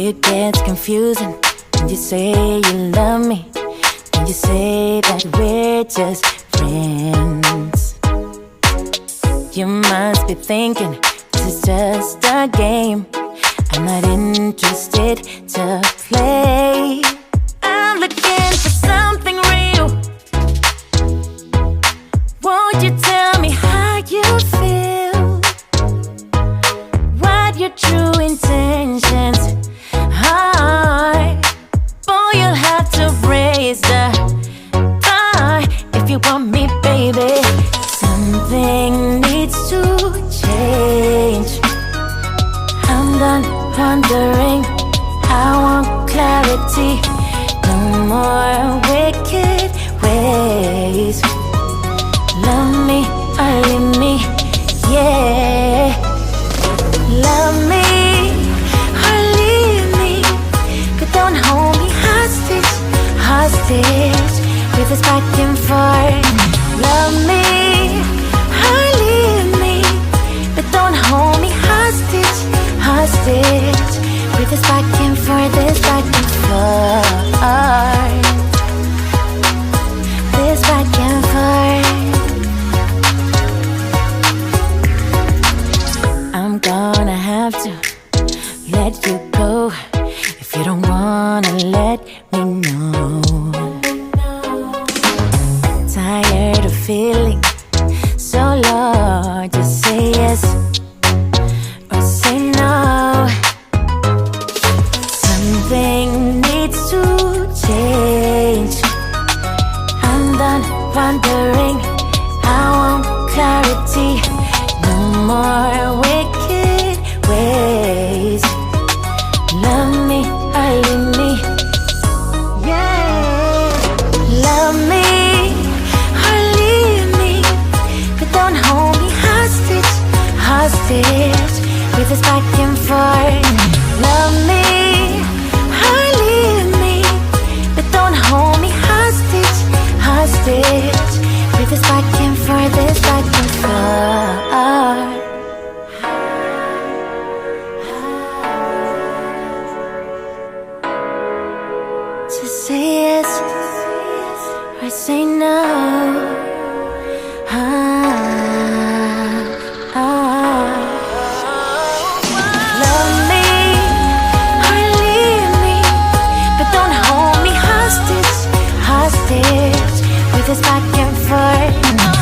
It gets confusing when you say you love me, when you say that we're just friends. You must be thinking this is just a game. I'm not interested to play. I'm looking for something real. Won't you tell me how you feel? What your true intentions are? Boy, you'll have to raise the bar if you want me, baby. Something needs to change. I'm done wondering, I want clarity. No more wicked ways. Love me or leave me, yeah. Love me or leave me, but don't hold me hostage, hostage with this back and forth. Love me or leave me, but don't hold me hostage, hostage with this back and forth, this back and forth, this back and forth. I'm gonna have to let you go if you don't wanna let me know. Tired of feeling so low, just say yes or say no. Something needs to change. I'm done wondering, I want clarity. No more wicked ways. Love me or leave me, yeah. Love me or leave me, but don't hold me hostage, hostage with this back and forth. Love me or leave me, but don't hold me hostage, hostage with this back and forth, this back and forth. Just say yes or say no. Love me or leave me, but don't hold me hostage, hostage with this back and forth.